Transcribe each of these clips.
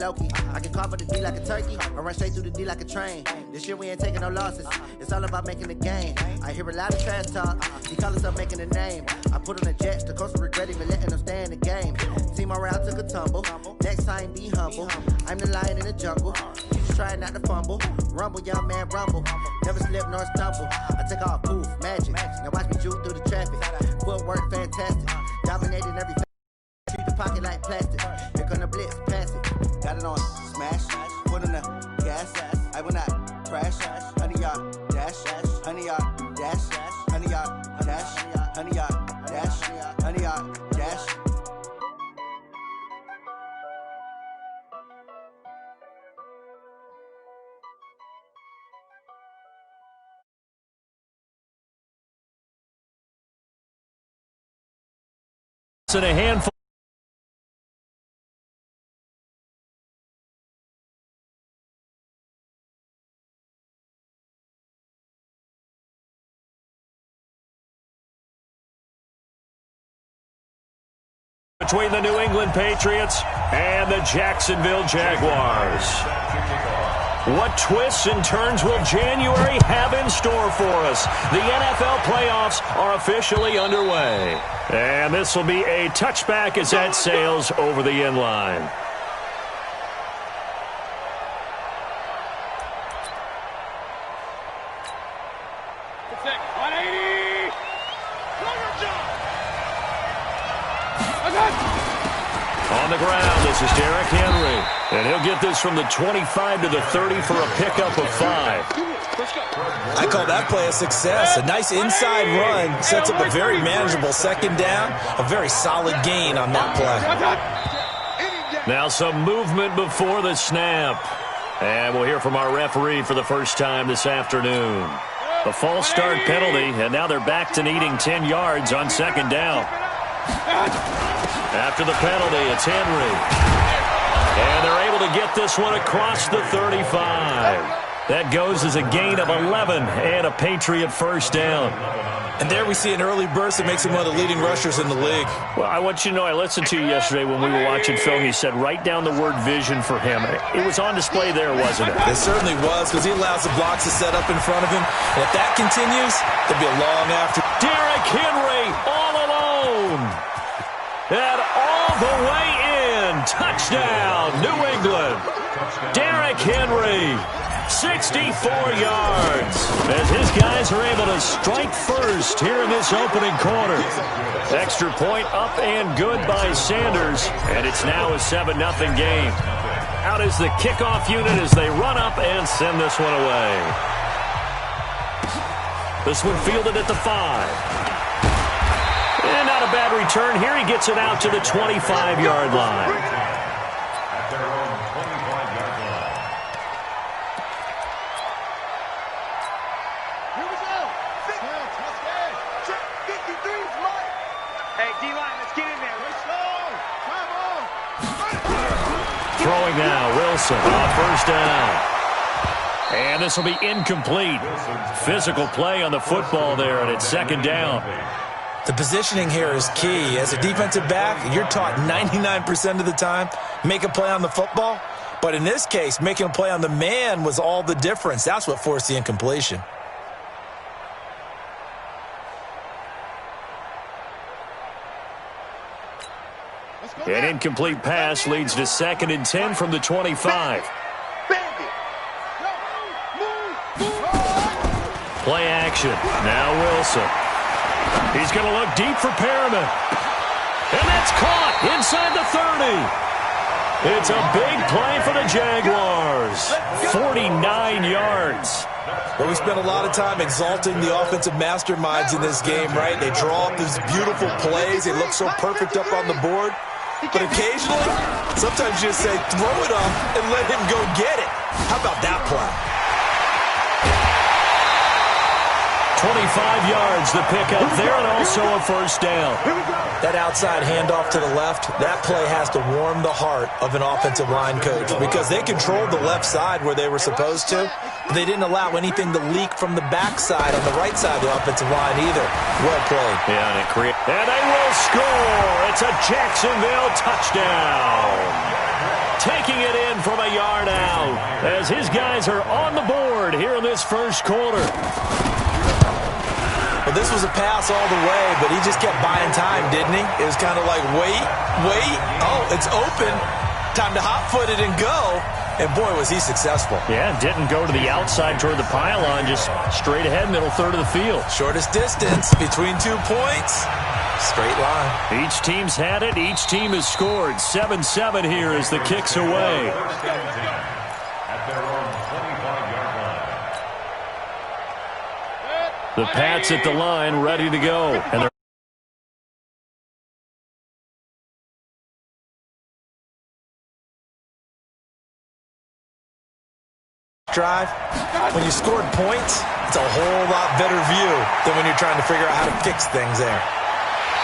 Loki. I can cover the D like a turkey, or run straight through the D like a train. This year we ain't taking no losses. It's all about making the game. I hear a lot of trash talk. He call us up making a name. I put on the Jets, the coach will regret even letting them stay in the game. Team around took a tumble. Next time be humble. I'm the lion in the jungle. You just trying not to fumble. Rumble, young man, rumble. Never slip nor stumble. I take off, poof, magic. Now watch me juke through the traffic. Footwork fantastic. Dominating every treat the pocket like plastic. Here come the blitz, pass it. Got it on smash, put in the gas. I will not crash. 100-yard dash, 100-yard dash, 100-yard dash, 100-yard dash, 100-yard dash. And a handful. Between the New England Patriots and the Jacksonville Jaguars. What twists and turns will January have in store for us? The NFL playoffs are officially underway. And this will be a touchback as that sails over the end line. On the ground, this is Derrick Henry. And he'll get this from the 25 to the 30 for a pickup of 5. I call that play a success. A nice inside run sets up a very manageable second down. A very solid gain on that play. Now some movement before the snap. And we'll hear from our referee for the first time this afternoon. A false start penalty, and now they're back to needing 10 yards on second down. After the penalty, it's Henry. And they're able to get this one across the 35. That goes as a gain of 11 and a Patriot first down. And there we see an early burst that makes him one of the leading rushers in the league. Well, I want you to know, I listened to you yesterday when we were watching film. You said write down the word vision for him. It was on display there, wasn't it? It certainly was, because he allows the blocks to set up in front of him. And if that continues, there'll be a long after. Derrick Henry all alone. And all the way in. Touchdown, New England. Derrick Henry, 64 yards. As his guys are able to strike first here in this opening quarter. Extra point up and good by Sanders. And it's now a 7-0 game. Out is the kickoff unit as they run up and send this one away. This one fielded at the 5. And not a bad return here. He gets it out to the 25-yard line. At their own 25-yard line. Here we go. 6. Let's go. Check 53's Mike. Hey, D-line, let's get in there. Let's go. Come on. Throwing now, Wilson on first down. And this will be incomplete. Physical play on the football there, and it's second down. The positioning here is key. As a defensive back, you're taught 99% of the time, make a play on the football. But in this case, making a play on the man was all the difference. That's what forced the incompletion. An incomplete pass leads to 2nd and 10 from the 25. Play action. Now Wilson. He's going to look deep for Perriman. And that's caught inside the 30. It's a big play for the Jaguars. 49 yards. Well, we spent a lot of time exalting the offensive masterminds in this game, right? They draw up these beautiful plays. They look so perfect up on the board. But occasionally, sometimes you just say, throw it up and let him go get it. How about that play? 25 yards the pickup there, and also a first down. That outside handoff to the left, that play has to warm the heart of an offensive line coach because they controlled the left side where they were supposed to, but they didn't allow anything to leak from the backside on the right side of the offensive line either. Well played. Yeah, and they will score. It's a Jacksonville touchdown. taking it in from a yard out as his guys are on the board here in this first quarter. Well, this was a pass all the way, but he just kept buying time, didn't he? It was kind of like, wait. Oh, it's open. Time to hot-foot it and go. And, boy, was he successful. Yeah, didn't go to the outside toward the pylon, just straight ahead, middle third of the field. Shortest distance between 2 points. Straight line. Each team's had it. Each team has scored. 7-7 here as the kick's away. At their own 25-yard line. The Pats at the line, ready to go. And they're drive. When you scored points, it's a whole lot better view than when you're trying to figure out how to fix things there.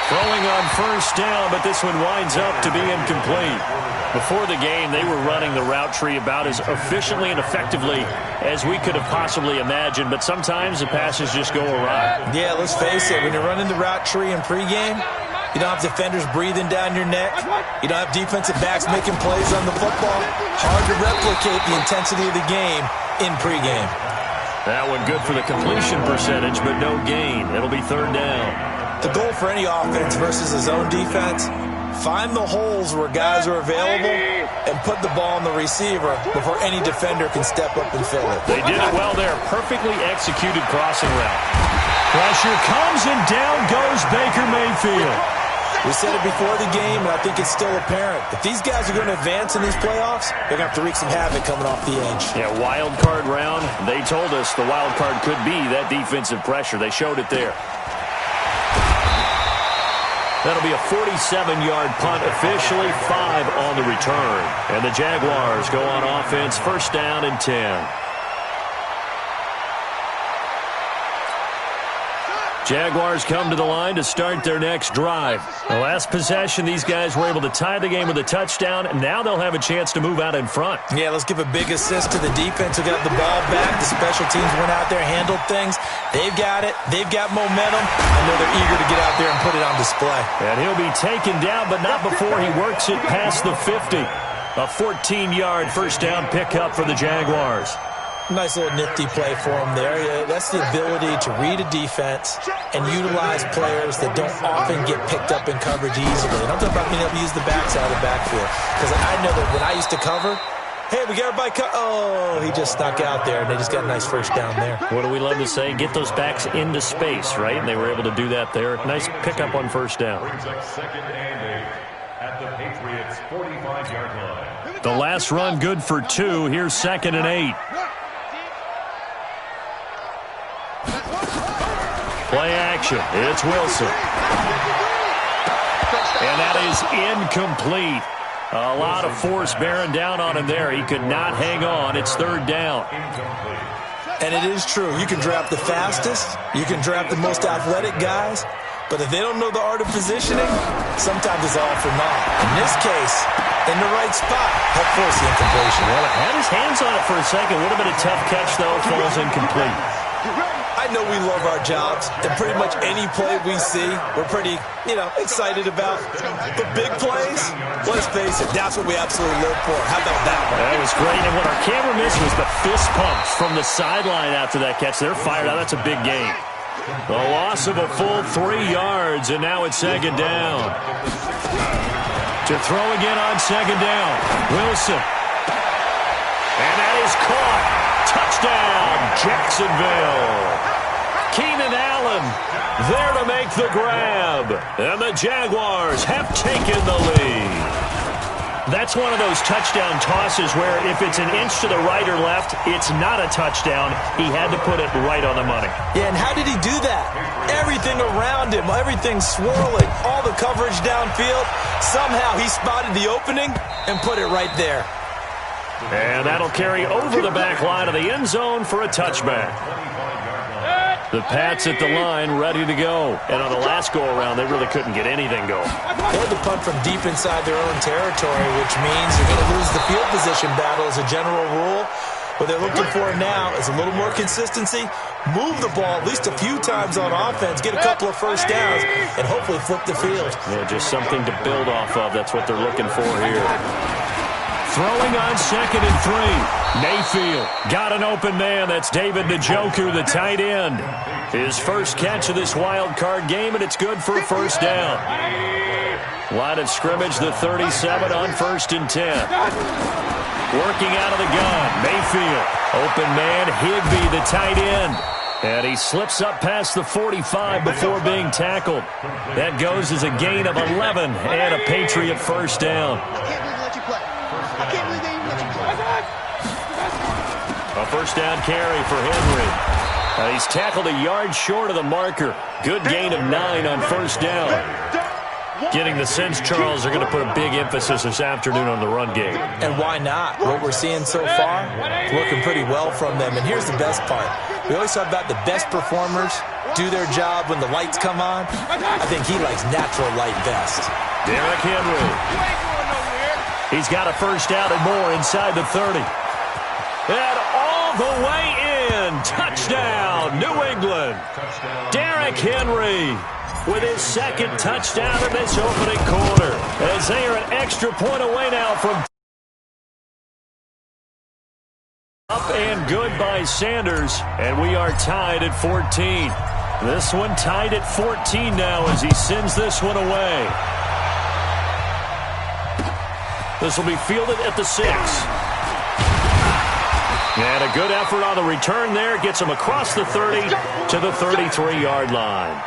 throwing on first down, but this one winds up to be incomplete. Before the game, they were running the route tree about as efficiently and effectively as we could have possibly imagined, but sometimes the passes just go awry. Yeah, let's face it, when you're running the route tree in pregame, you don't have defenders breathing down your neck. You don't have defensive backs making plays on the football. Hard to replicate the intensity of the game in pregame. That one good for the completion percentage, but no gain. It'll be third down. The goal for any offense versus a zone defense, find the holes where guys are available and put the ball on the receiver before any defender can step up and fill it. They did it well there. Perfectly executed crossing route. Pressure comes and down goes Baker Mayfield. We said it before the game, and I think it's still apparent. If these guys are going to advance in these playoffs, they're going to have to wreak some havoc coming off the edge. Yeah, wild card round. They told us the wild card could be that defensive pressure. They showed it there. That'll be a 47-yard punt, officially 5 on the return. And the Jaguars go on offense, first down and 10. Jaguars come to the line to start their next drive. The last possession, these guys were able to tie the game with a touchdown, and now they'll have a chance to move out in front. Yeah, let's give a big assist to the defense who got the ball back. The special teams went out there, handled things. They've got it. They've got momentum. I know they're eager to get out there and put it on display. And he'll be taken down, but not before he works it past the 50. A 14-yard first down pickup for the Jaguars. Nice little nifty play for him there. Yeah, that's the ability to read a defense and utilize players that don't often get picked up in coverage easily. And I'm talking about being able to use the backside of the backfield. Because I know that when I used to cover, hey, we got everybody oh, he just snuck out there, and they just got a nice first down there. What do we love to say? Get those backs into space, right? And they were able to do that there. Nice pickup on first down. Brings up second and 8 at the Patriots' 45-yard line. The last run good for 2. Here's second and 8. Play action. It's Wilson. And that is incomplete. A lot of force bearing down on him there. He could not hang on. It's third down. And it is true. You can draft the fastest. You can draft the most athletic guys. But if they don't know the art of positioning, sometimes it's all for naught. In this case, in the right spot, help force the incompletion. Well, it had his hands on it for a second. Would have been a tough catch, though. Falls incomplete. I know we love our jobs, and pretty much any play we see, we're pretty, excited about. But big plays, let's face it, that's what we absolutely live for. How about that one? That was great. And what our camera missed was the fist pumps from the sideline after that catch. They're fired out. That's a big gain. The loss of a full 3 yards, and now it's second down. To throw again on second down, Wilson. And that is caught. Touchdown, Jacksonville. Keenan Allen there to make the grab. And the Jaguars have taken the lead. That's one of those touchdown tosses where if it's an inch to the right or left, it's not a touchdown. He had to put it right on the money. Yeah, and how did he do that? Everything around him, everything swirling, all the coverage downfield. Somehow he spotted the opening and put it right there. And that'll carry over the back line of the end zone for a touchback. The Pats at the line, ready to go. And on the last go-around, they really couldn't get anything going. They had to punt from deep inside their own territory, which means you're going to lose the field position battle as a general rule. What they're looking for now is a little more consistency, move the ball at least a few times on offense, get a couple of first downs, and hopefully flip the field. Yeah, just something to build off of. That's what they're looking for here. throwing on 2nd and 3. Mayfield got an open man. That's David Njoku, the tight end. His first catch of this wild card game, and it's good for a first down. Line of scrimmage, the 37 on 1st and 10. Working out of the gun, Mayfield. Open man, Higbee, the tight end. And he slips up past the 45 before being tackled. That goes as a gain of 11 and a Patriot first down. A first down carry for Henry. He's tackled a yard short of the marker. Good gain of 9 on first down. Getting the sense, Charles, they're going to put a big emphasis this afternoon on the run game. And why not? What we're seeing so far, working pretty well from them. And here's the best part. We always talk about the best performers do their job when the lights come on. I think he likes natural light best. Derrick Henry. He's got a first down and more inside the 30. And all the way in. Touchdown, New England. Derrick Henry with his second touchdown in this opening quarter, as they are an extra point away now from up and good by Sanders, and we are tied at 14. This one tied at 14 now as he sends this one away. This will be fielded at the 6. And a good effort on the return there. Gets him across the 30 to the 33-yard line.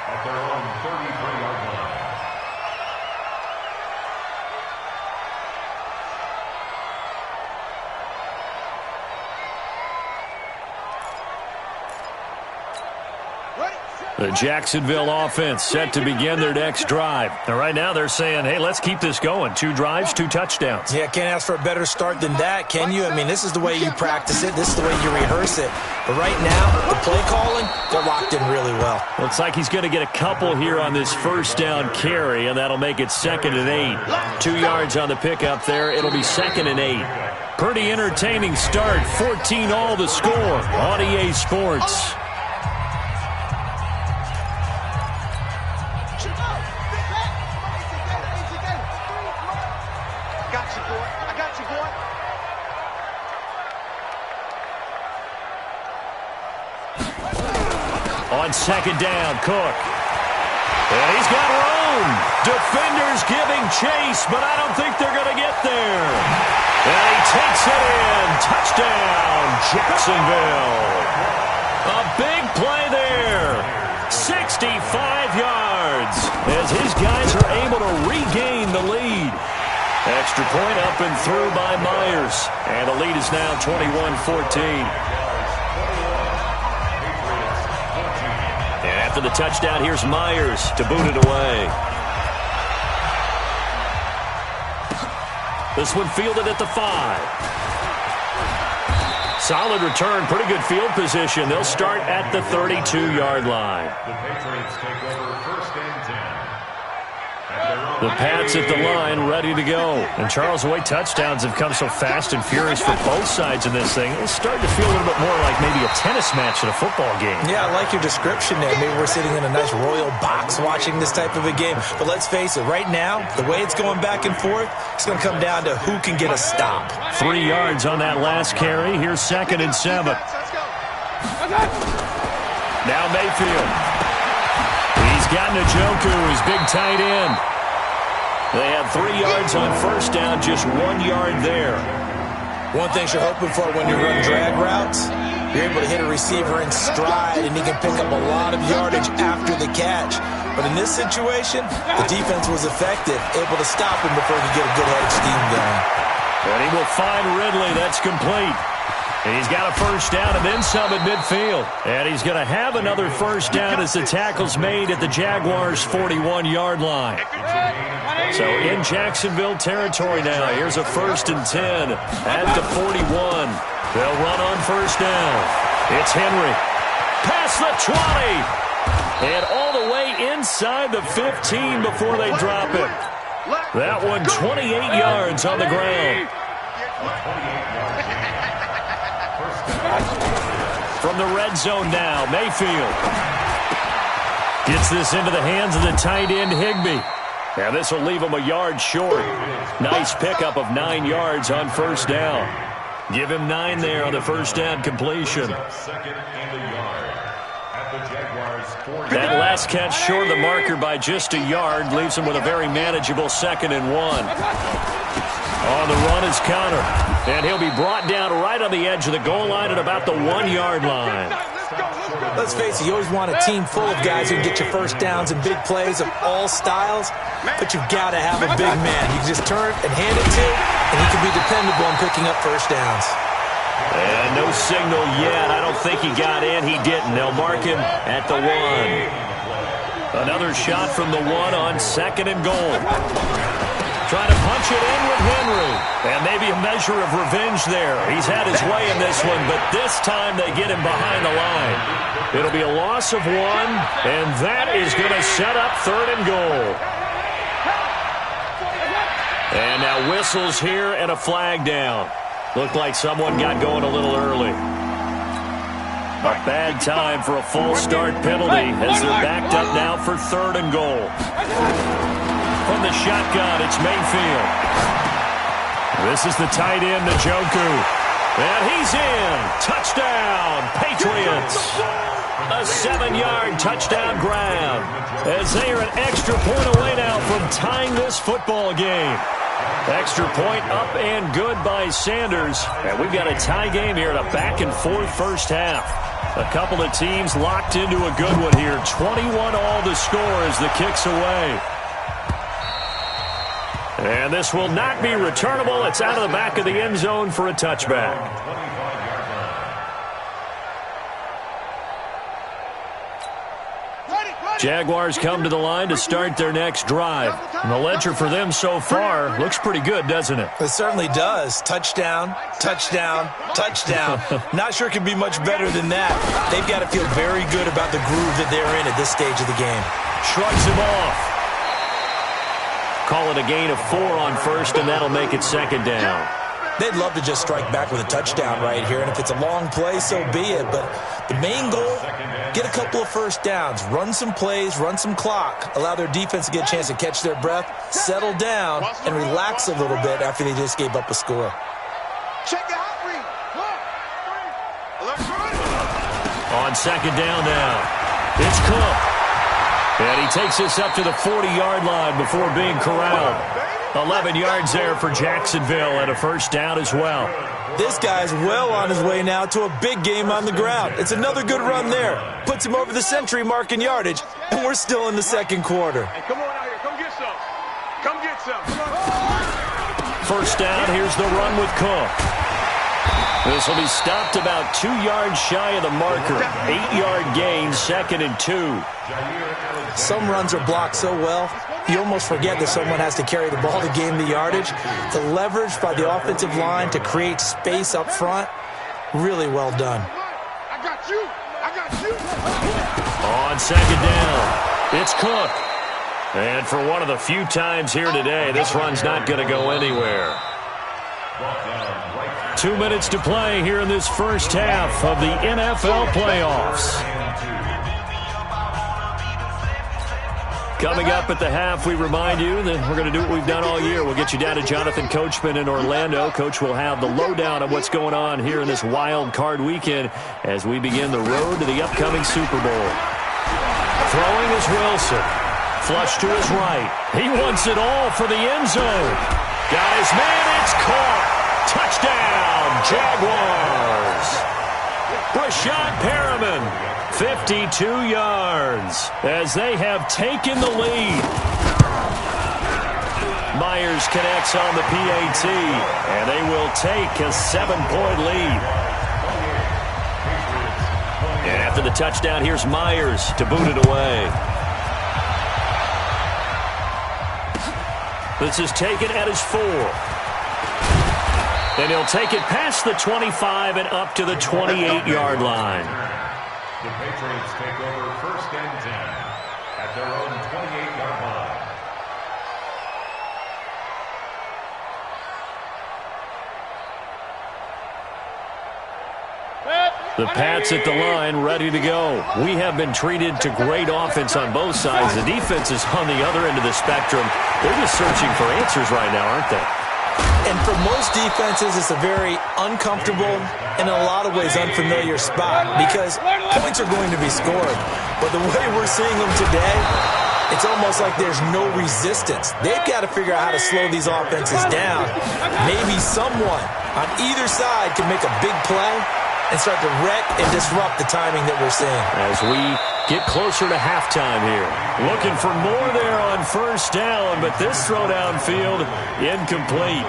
The Jacksonville offense set to begin their next drive. And right now they're saying, hey, let's keep this going. 2 drives, 2 touchdowns. Yeah, can't ask for a better start than that, can you? I mean, this is the way you practice it. This is the way you rehearse it. But right now, the play calling, they're locked in really well. Looks like he's going to get a couple here on this first down carry, and that'll make it 2nd and 8. 2 yards on the pickup there. It'll be 2nd and 8. Pretty entertaining start. 14 all the score on EA Sports. On 2nd down, Cook. And he's got room. Defenders giving chase, but I don't think they're going to get there. And he takes it in. Touchdown, Jacksonville. A big play there. 65 yards as his guys are able to regain the lead. Extra point up and through by Myers. And the lead is now 21-14. After the touchdown, here's Myers to boot it away. This one fielded at the 5. Solid return, pretty good field position. They'll start at the 32-yard line. The Patriots take over 1st and 10. The Pats at the line, ready to go. And Charles, the way touchdowns have come so fast and furious for both sides in this thing, it's starting to feel a little bit more like maybe a tennis match in a football game. Yeah, I like your description there. Maybe we're sitting in a nice royal box watching this type of a game. But let's face it, right now, the way it's going back and forth, it's going to come down to who can get a stop. 3 yards on that last carry. Here's 2nd and 7. Now Mayfield. He's got Njoku, his big tight end. They had 3 yards on first down, just 1 yard there. One thing you're hoping for when you run drag routes, you're able to hit a receiver in stride, and he can pick up a lot of yardage after the catch. But in this situation, the defense was effective, able to stop him before he could get a good head of steam going. And he will find Ridley. That's complete. And he's got a first down and then some at midfield. And he's going to have another first down as the tackle's made at the Jaguars' 41-yard line. So in Jacksonville territory now. Here's a 1st and 10 at the 41. They'll run on first down. It's Henry. Past the 20. And all the way inside the 15 before they drop it. That one 28 yards on the ground. From the red zone now, Mayfield gets this into the hands of the tight end, Higbee. And this will leave him a yard short. Nice pickup of 9 yards on first down. Give him 9 there on the first down completion. That last catch short of the marker by just a yard leaves him with a very manageable 2nd and 1. On the run is Connor. And he'll be brought down right on the edge of the goal line at about the 1-yard line. Let's face it, you always want a team full of guys who can get you first downs and big plays of all styles, but you've got to have a big man. You can just turn and hand it to, and he can be dependable in picking up first downs. And no signal yet. I don't think he got in. He didn't. They'll mark him at the 1. Another shot from the 1 on 2nd and goal. Trying to punch it in with Henry. And maybe a measure of revenge there. He's had his way in this one, but this time they get him behind the line. It'll be a loss of 1, and that is going to set up 3rd and goal. And now whistles here and a flag down. Looked like someone got going a little early. A bad time for a false start penalty as they're backed up now for 3rd and goal. From the shotgun, it's Mayfield. This is the tight end, Njoku. And he's in. Touchdown, Patriots. A 7-yard touchdown grab as they are an extra point away now from tying this football game. Extra point up and good by Sanders. And we've got a tie game here at a back-and-forth first half. A couple of teams locked into a good one here. 21 all the score as the kick's away. And this will not be returnable. It's out of the back of the end zone for a touchback. Jaguars come to the line to start their next drive. And the ledger for them so far looks pretty good, doesn't it? It certainly does. Touchdown, touchdown, touchdown. Not sure it can be much better than that. They've got to feel very good about the groove that they're in at this stage of the game. Shrugs him off. Call it a gain of 4 on first, and that'll make it 2nd down. They'd love to just strike back with a touchdown right here, and if it's a long play, so be it. But the main goal, get a couple of first downs, run some plays, run some clock, allow their defense to get a chance to catch their breath, settle down, and relax a little bit after they just gave up a score. On 2nd down now, it's Cook. And he takes us up to the 40-yard line before being corralled. 11 yards there for Jacksonville and a first down as well. This guy's well on his way now to a big game on the ground. It's another good run there. Puts him over the century mark in yardage, and we're still in the 2nd quarter. Hey, come on out here. Come get some. Come get some. Come on. First down, here's the run with Cook. This will be stopped about 2 yards shy of the marker. 8-yard gain, 2nd and 2. Some runs are blocked so well, you almost forget that someone has to carry the ball to gain the yardage. The leverage by the offensive line to create space up front, really well done. I got you. I got you. On 2nd down, it's Cook. And for one of the few times here today, this run's not going to go anywhere. 2 minutes to play here in this first half of the NFL playoffs. Coming up at the half, we remind you that we're going to do what we've done all year. We'll get you down to Jonathan Coachman in Orlando. Coach will have the lowdown of what's going on here in this wild card weekend as we begin the road to the upcoming Super Bowl. Throwing is Wilson. Flush to his right. He wants it all for the end zone. Got his man. It's caught. Touchdown, Jaguars. Rashad Perriman, 52 yards as they have taken the lead. Myers connects on the PAT, and they will take a 7-point lead. And after the touchdown, here's Myers to boot it away. This is taken at his 4. And he'll take it past the 25 and up to the 28-yard line. The Patriots take over 1st and 10 at their own 28-yard line. The Pats at the line, ready to go. We have been treated to great offense on both sides. The defense is on the other end of the spectrum. They're just searching for answers right now, aren't they? And for most defenses, it's a very uncomfortable and in a lot of ways unfamiliar spot because points are going to be scored. But the way we're seeing them today, it's almost like there's no resistance. They've got to figure out how to slow these offenses down. Maybe someone on either side can make a big play and start to wreck and disrupt the timing that we're seeing. As we get closer to halftime here. Looking for more there on first down, but this throw downfield, incomplete.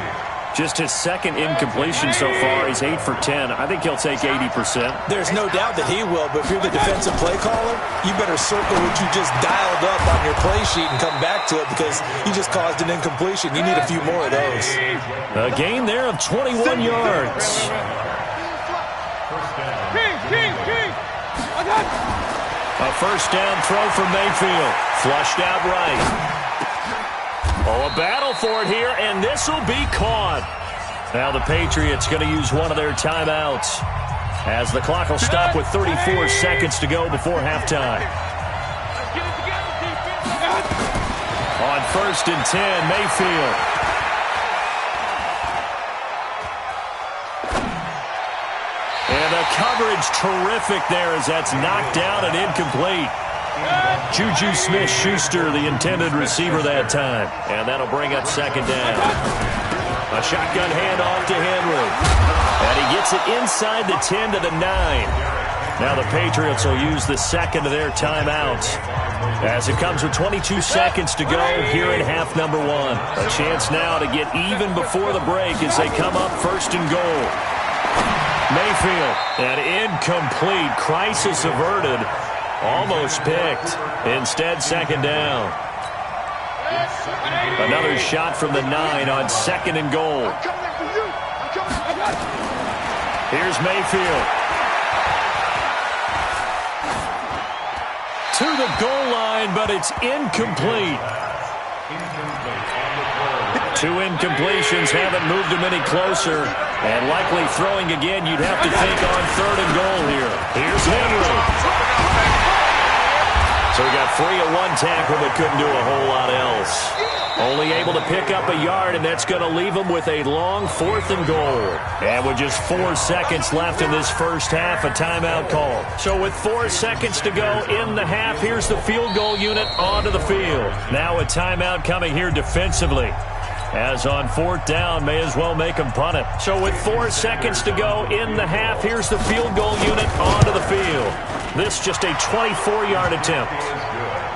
Just his second incompletion so far. He's 8 for 10. I think he'll take 80%. There's no doubt that he will, but if you're the defensive play caller, you better circle what you just dialed up on your play sheet and come back to it because you just caused an incompletion. You need a few more of those. A gain there of 21 yards. A first down throw from Mayfield. Flushed out right. Oh, a battle for it here, and this will be caught. Now the Patriots going to use one of their timeouts as the clock will stop with 34 seconds to go before halftime. On first and 10, Mayfield. And the coverage terrific there as that's knocked down and incomplete. Juju Smith-Schuster, the intended receiver that time. And that'll bring up second down. A shotgun handoff to Henry. And he gets it inside the 10 to the 9. Now the Patriots will use the second of their timeouts as it comes with 22 seconds to go here in half number 1. A chance now to get even before the break as they come up first and goal. Mayfield, an incomplete, crisis averted, almost picked. Instead, second down. Another shot from the 9 on second and goal. Here's Mayfield. To the goal line, but it's incomplete. Two incompletions haven't moved him any closer. And likely throwing again, you'd have to think on third and goal here. Here's Henry. So he got free of one tackle but couldn't do a whole lot else. Only able to pick up a yard, and that's going to leave him with a long fourth and goal. And with just 4 seconds left in this first half, a timeout call. So with 4 seconds to go in the half, here's the field goal unit onto the field. Now a timeout coming here defensively. As on fourth down, may as well make him punt it. So with 4 seconds to go in the half, here's the field goal unit onto the field. This just a 24-yard attempt.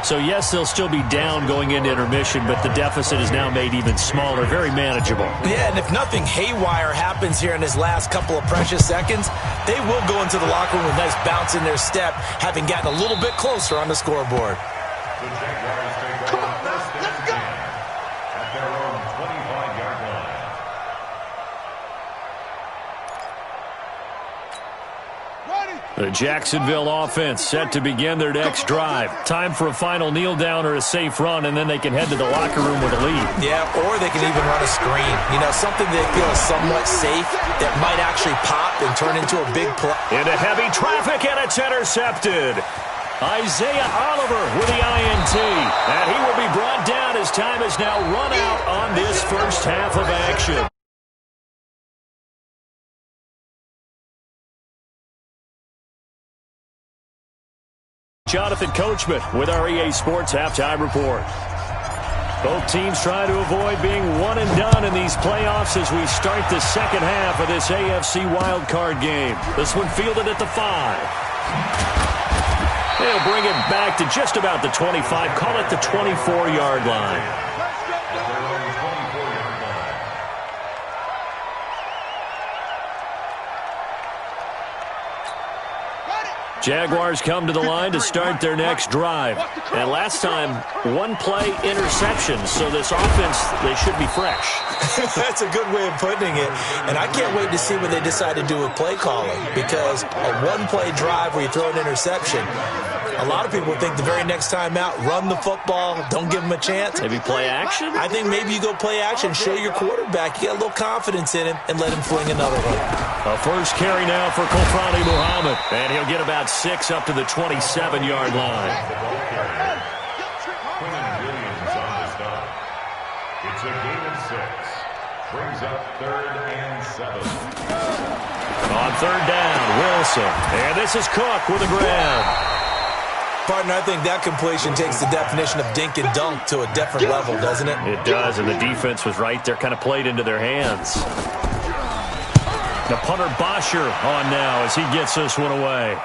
So yes, they'll still be down going into intermission, but the deficit is now made even smaller, very manageable. Yeah, and if nothing haywire happens here in his last couple of precious seconds, they will go into the locker room with a nice bounce in their step, having gotten a little bit closer on the scoreboard. Come on, let's go. At their own 25-yard line. The Jacksonville offense set to begin their next drive. Time for a final kneel down or a safe run, and then they can head to the locker room with a lead. Yeah, or they can even run a screen. You know, something they feel is somewhat safe that might actually pop and turn into a big play. Into heavy traffic, and it's intercepted. Isaiah Oliver with the INT. And he will be brought down as time has now run out on this first half of action. Jonathan Coachman with our EA Sports Halftime Report. Both teams trying to avoid being one and done in these playoffs as we start the second half of this AFC wildcard game. This one fielded at the 5. They'll bring it back to just about the 25, call it the 24-yard line. Jaguars come to the line to start their next drive. And last time, one-play interception, so this offense, they should be fresh. That's a good way of putting it. And I can't wait to see what they decide to do with play calling, because a one-play drive where you throw an interception, a lot of people think the very next time out, run the football, don't give them a chance. Maybe play action? I think maybe you go play action, show your quarterback, you got a little confidence in him, and let him fling another one. A first carry now for Kofrani Muhammad, and he'll get about 6 up to the 27-yard line. It's a gain of 6. Brings up 3rd and 7. On 3rd down, Wilson. And this is Cook with a grab. Partner, I think that completion takes the definition of dink and dunk to a different level, doesn't it? It does, and the defense was right there, kind of played into their hands. The punter Bosher on now as he gets this one away.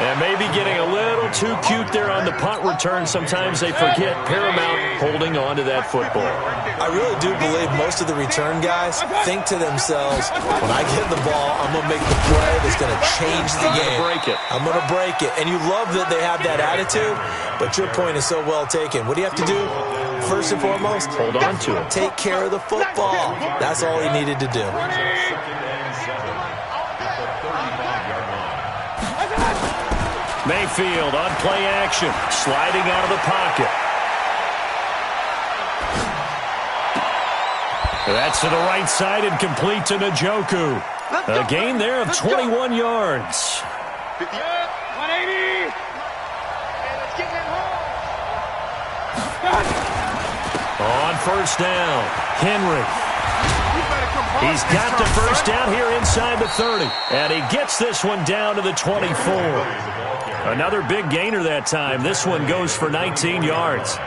And maybe getting a little too cute there on the punt return. Sometimes they forget paramount holding on to that football. I really do believe most of the return guys think to themselves, when I get the ball, I'm going to make the play that's going to change the game. I'm going to break it. And you love that they have that attitude, but your point is so well taken. What do you have to do? First and foremost, hold on to it. Take care of the football. That's all he needed to do. Mayfield on play action, sliding out of the pocket. That's to the right side and complete to Njoku. A gain there of 21 yards. 180. On first down, Henry. He's got the first down here inside the 30. And he gets this one down to the 24. Another big gainer that time. This one goes for 19 yards.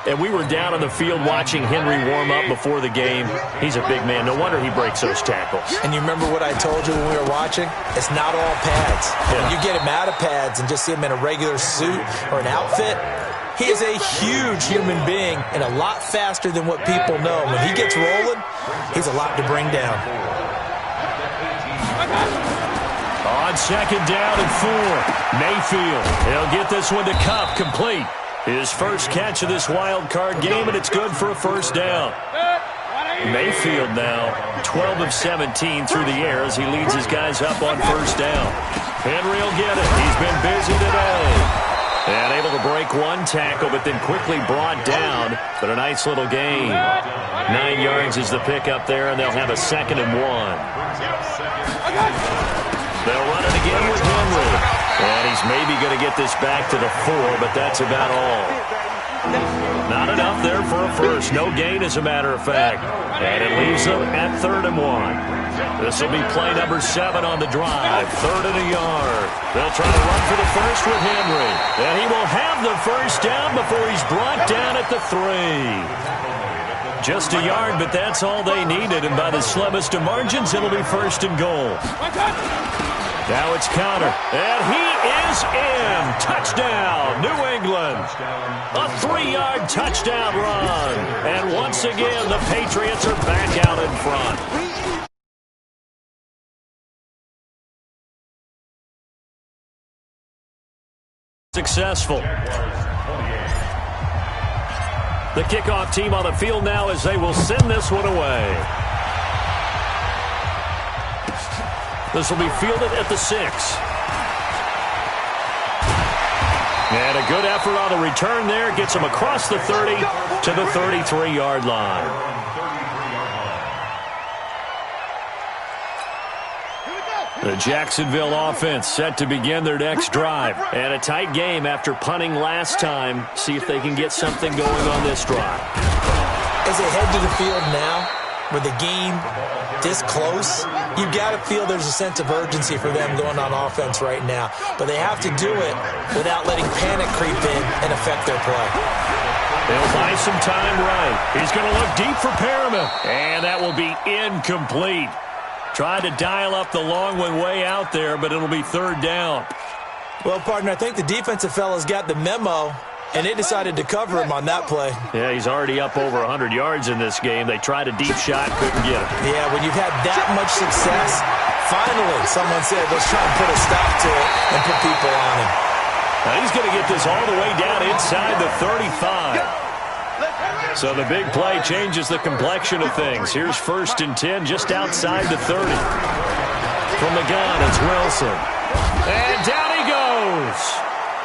And we were down on the field watching Henry warm up before the game. He's a big man. No wonder he breaks those tackles. And you remember what I told you when we were watching? It's not all pads. Yeah. When you get him out of pads and just see him in a regular suit or an outfit, he is a huge human being and a lot faster than what people know. When he gets rolling, he's a lot to bring down. On 2nd down and 4, Mayfield. He'll get this one to Kupp, complete. His first catch of this wild card game, and it's good for a first down. Mayfield now 12 of 17 through the air as he leads his guys up on first down. Henry will get it. He's been busy today. And able to break one tackle, but then quickly brought down. But a nice little gain. 9 yards is the pickup there, and they'll have a 2nd and 1. They'll run it again with Henry. And he's maybe going to get this back to the 4, but that's about all. Not enough there for a first. No gain, as a matter of fact. And it leaves them at 3rd and 1. This will be play number 7 on the drive. 3rd and a yard. They'll try to run for the first with Henry. And he will have the first down before he's brought down at the 3. Just a yard, but that's all they needed. And by the slimmest of margins, it'll be 1st and goal. Now it's counter, and he is in. Touchdown, New England. A 3-yard touchdown run. And once again, the Patriots are back out in front. Successful. The kickoff team on the field now as they will send this one away. This will be fielded at the 6. And a good effort on the return there. Gets him across the 30 to the 33-yard line. The Jacksonville offense set to begin their next drive. And a tight game after punting last time. See if they can get something going on this drive. As they head to the field now, with the game this close, you've got to feel there's a sense of urgency for them going on offense right now. But they have to do it without letting panic creep in and affect their play. They'll buy some time right. He's going to look deep for Perriman. And that will be incomplete. Tried to dial up the long one way out there, but it'll be 3rd down. Well, partner, I think the defensive fella's got the memo And they decided to cover him on that play. Yeah, he's already up over 100 yards in this game. They tried a deep shot, couldn't get him. Yeah, when you've had that much success, finally someone said, let's try and put a stop to it and put people on him. Now he's going to get this all the way down inside the 35. So the big play changes the complexion of things. Here's 1st and 10 just outside the 30. From the gun, it's Wilson. And down he goes.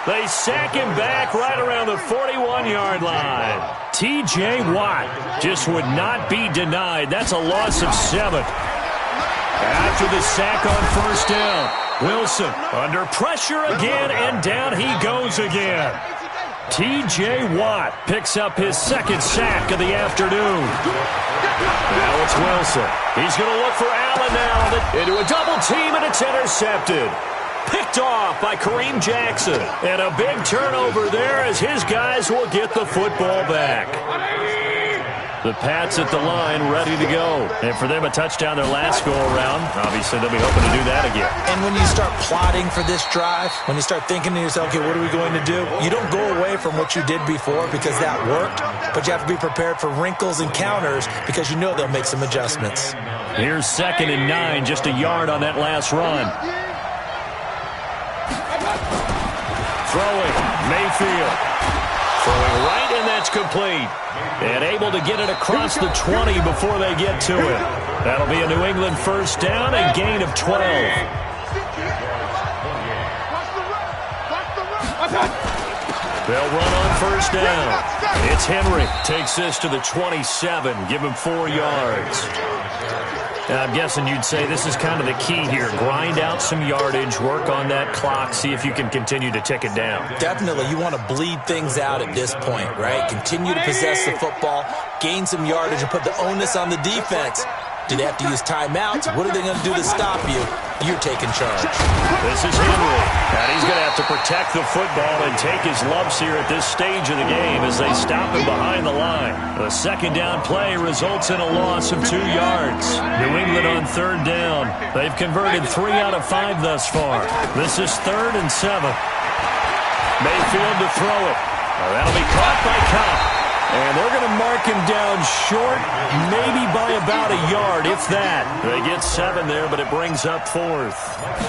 They sack him back right around the 41-yard line. T.J. Watt just would not be denied. That's a loss of 7. After the sack on 1st down, Wilson under pressure again, and down he goes again. T.J. Watt picks up his 2nd sack of the afternoon. Now it's Wilson. He's going to look for Allen now into a double team, and it's intercepted. Picked off by Kareem Jackson. And a big turnover there as his guys will get the football back. The Pats at the line ready to go. And for them, a touchdown their last go-around. Obviously, they'll be hoping to do that again. And when you start plotting for this drive, when you start thinking to yourself, okay, what are we going to do? You don't go away from what you did before because that worked, but you have to be prepared for wrinkles and counters because you know they'll make some adjustments. Here's 2nd and 9, just a yard on that last run. Throwing, Mayfield. Throwing right, and that's complete. And able to get it across the 20 before they get to it. That'll be a New England 1st down, a gain of 12. They'll run on 1st down. It's Henry. Takes this to the 27. Give him 4 yards. And I'm guessing you'd say this is kind of the key here. Grind out some yardage, work on that clock, see if you can continue to tick it down. Definitely. You want to bleed things out at this point, right? Continue to possess the football, gain some yardage, and put the onus on the defense. Do they have to use timeouts? What are they going to do to stop you? You're taking charge. This is Henry. And he's going to have to protect the football and take his lumps here at this stage of the game as they stop him behind the line. The 2nd down play results in a loss of 2 yards. New England on 3rd down. They've converted 3 out of 5 thus far. This is 3rd and 7. Mayfield to throw it. That'll be caught by Cobb. And they're going to mark him down short, maybe by about a yard, if that. They get 7 there, but it brings up 4th.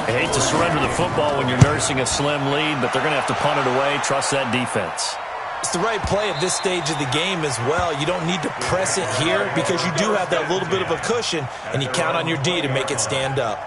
I hate to surrender the football when you're nursing a slim lead, but they're going to have to punt it away. Trust that defense. It's the right play at this stage of the game as well. You don't need to press it here because you do have that little bit of a cushion, and you count on your D to make it stand up.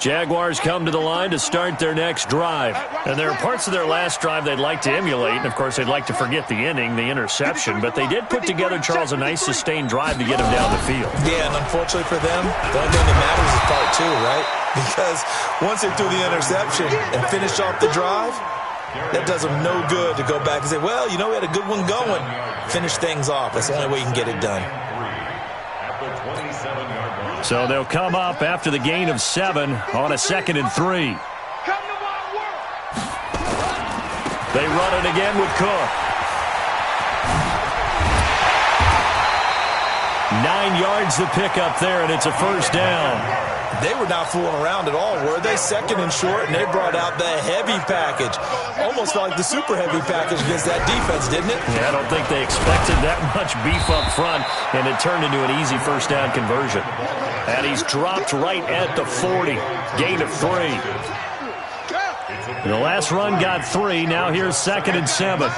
Jaguars come to the line to start their next drive. And there are parts of their last drive they'd like to emulate. And, of course, they'd like to forget the inning, the interception. But they did put together, Charles, a nice sustained drive to get him down the field. Yeah, and unfortunately for them, the only thing that matters is part 2, right? Because once they threw the interception and finished off the drive, that does them no good to go back and say, well, you know, we had a good one going. Finish things off. That's the only way you can get it done. So they'll come up after the gain of 7 on a 2nd and 3. They run it again with Cook. 9 yards to pick up there, and it's a 1st down. They were not fooling around at all, were they? 2nd and short, and they brought out the heavy package. Almost like the super heavy package against that defense, didn't it? Yeah, I don't think they expected that much beef up front, and it turned into an easy 1st down conversion. And he's dropped right at the 40. Gain of 3. The last run got 3. Now here's 2nd and 7.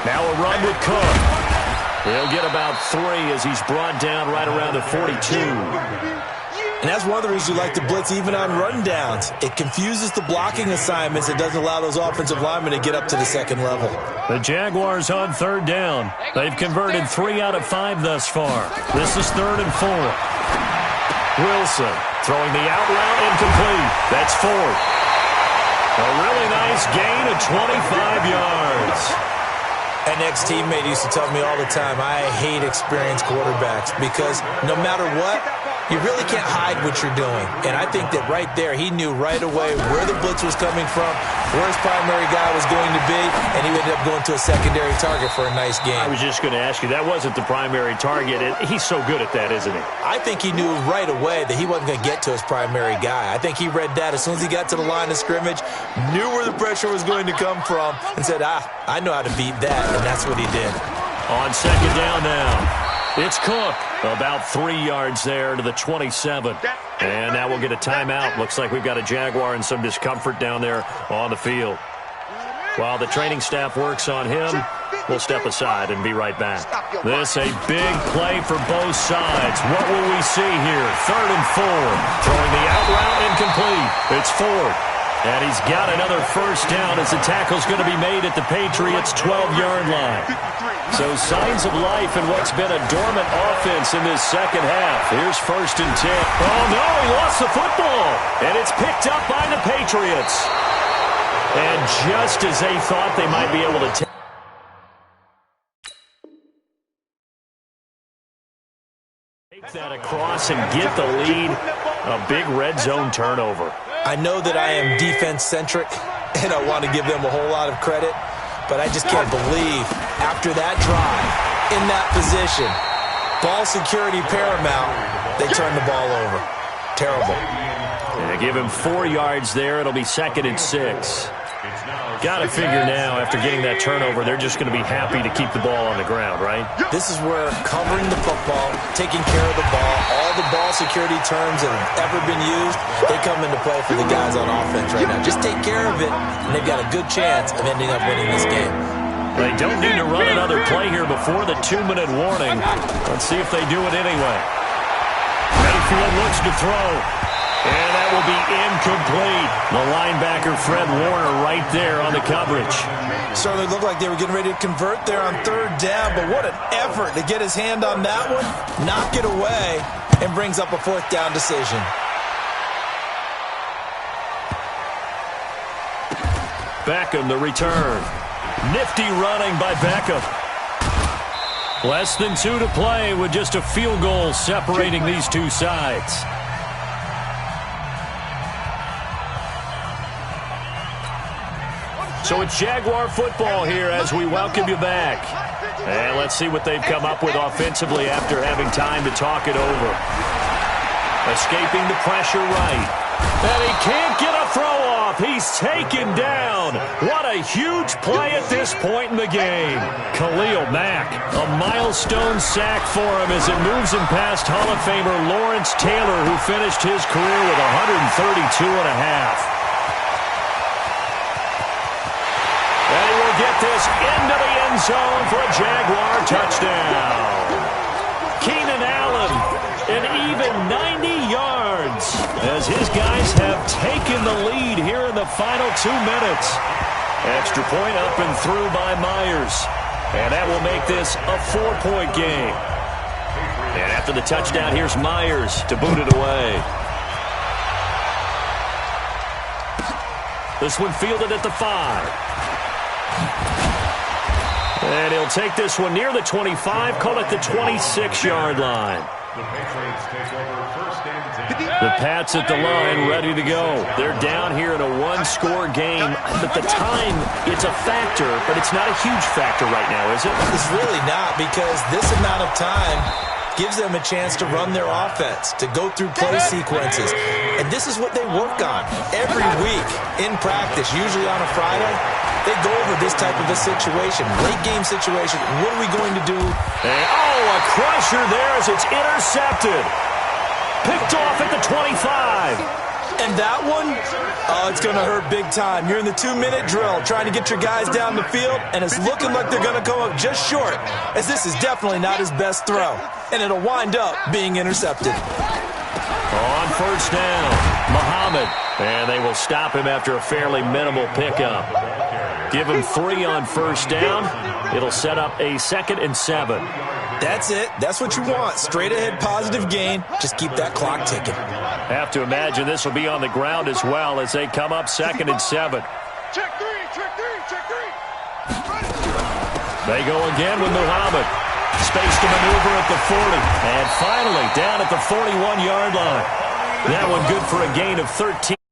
Now a run with Cook. He'll get about 3 as he's brought down right around the 42. And that's one of the reasons you like to blitz even on rundowns. It confuses the blocking assignments. It doesn't allow those offensive linemen to get up to the 2nd level. The Jaguars on 3rd down. They've converted 3 out of 5 thus far. This is 3rd and 4. Wilson throwing the out route incomplete. That's 4th. A really nice gain of 25 yards. An ex-teammate used to tell me all the time, I hate experienced quarterbacks because no matter what, You really can't hide what you're doing. And I think that right there, he knew right away where the blitz was coming from, where his primary guy was going to be, and he ended up going to a secondary target for a nice game. I was just going to ask you, that wasn't the primary target. He's so good at that, isn't he? I think he knew right away that he wasn't going to get to his primary guy. I think he read that as soon as he got to the line of scrimmage, knew where the pressure was going to come from, and said, I know how to beat that, and that's what he did. On second down now. It's Cook, about 3 yards there to the 27. And now we'll get a timeout. Looks like we've got a Jaguar and some discomfort down there on the field. While the training staff works on him, we'll step aside and be right back. This a big play for both sides. What will we see here? 3rd and 4. Throwing the out route incomplete. It's Ford. And he's got another first down as the tackle's going to be made at the Patriots' 12-yard line. So signs of life in what's been a dormant offense in this second half. Here's 1st and 10. Oh, no, he lost the football. And it's picked up by the Patriots. And just as they thought they might be able to take that across and get the lead, a big red zone turnover. I know that I am defense-centric, and I want to give them a whole lot of credit, but I just can't believe after that drive, in that position, ball security paramount, they turn the ball over. Terrible. And they give him 4 yards there. It'll be 2nd and 6. Got to figure now, after getting that turnover, they're just going to be happy to keep the ball on the ground, right? This is where covering the football, taking care of the ball, all the ball security terms that have ever been used, they come into play for the guys on offense right now. Just take care of it, and they've got a good chance of ending up winning this game. They don't need to run another play here before the 2-minute warning. Let's see if they do it anyway. Mayfield looks to throw. And that will be incomplete. The linebacker, Fred Warner, right there on the coverage. Certainly looked like they were getting ready to convert there on 3rd down, but what an effort to get his hand on that one, knock it away, and brings up a 4th down decision. Beckham, the return. Nifty running by Beckham. Less than 2 to play with just a field goal separating these two sides. So it's Jaguar football here as we welcome you back. And let's see what they've come up with offensively after having time to talk it over. Escaping the pressure right. And he can't get a throw off. He's taken down. What a huge play at this point in the game. Khalil Mack, a milestone sack for him as it moves him past Hall of Famer Lawrence Taylor, who finished his career with 132 and a half. Get this into the end zone for a Jaguar touchdown. Keenan Allen, an even 90 yards as his guys have taken the lead here in the final 2 minutes. Extra point up and through by Myers. And that will make this a 4-point game. And after the touchdown, here's Myers to boot it away. This one fielded at the 5. And he'll take this one near the 25, call it the 26-yard line. The Pats at the line, ready to go. They're down here in a 1-score game. At the time, it's a factor, but it's not a huge factor right now, is it? It's really not, because this amount of time gives them a chance to run their offense, to go through play sequences. And this is what they work on every week in practice, usually on a Friday. They go over this type of a situation, late game situation. What are we going to do? And, a crusher there as it's intercepted. Picked off at the 25. And that one, it's going to hurt big time. You're in the 2-minute drill trying to get your guys down the field, and it's looking like they're going to come up just short, as this is definitely not his best throw. And it'll wind up being intercepted. On 1st down, Muhammad. And they will stop him after a fairly minimal pickup. Give him 3 on 1st down. It'll set up a 2nd and 7. That's it. That's what you want. Straight ahead positive gain. Just keep that clock ticking. Have to imagine this will be on the ground as well as they come up 2nd and 7. Check 3, check 3, check 3. They go again with Muhammad. space to maneuver at the 40. And finally, down at the 41-yard line. That one good for a gain of 13.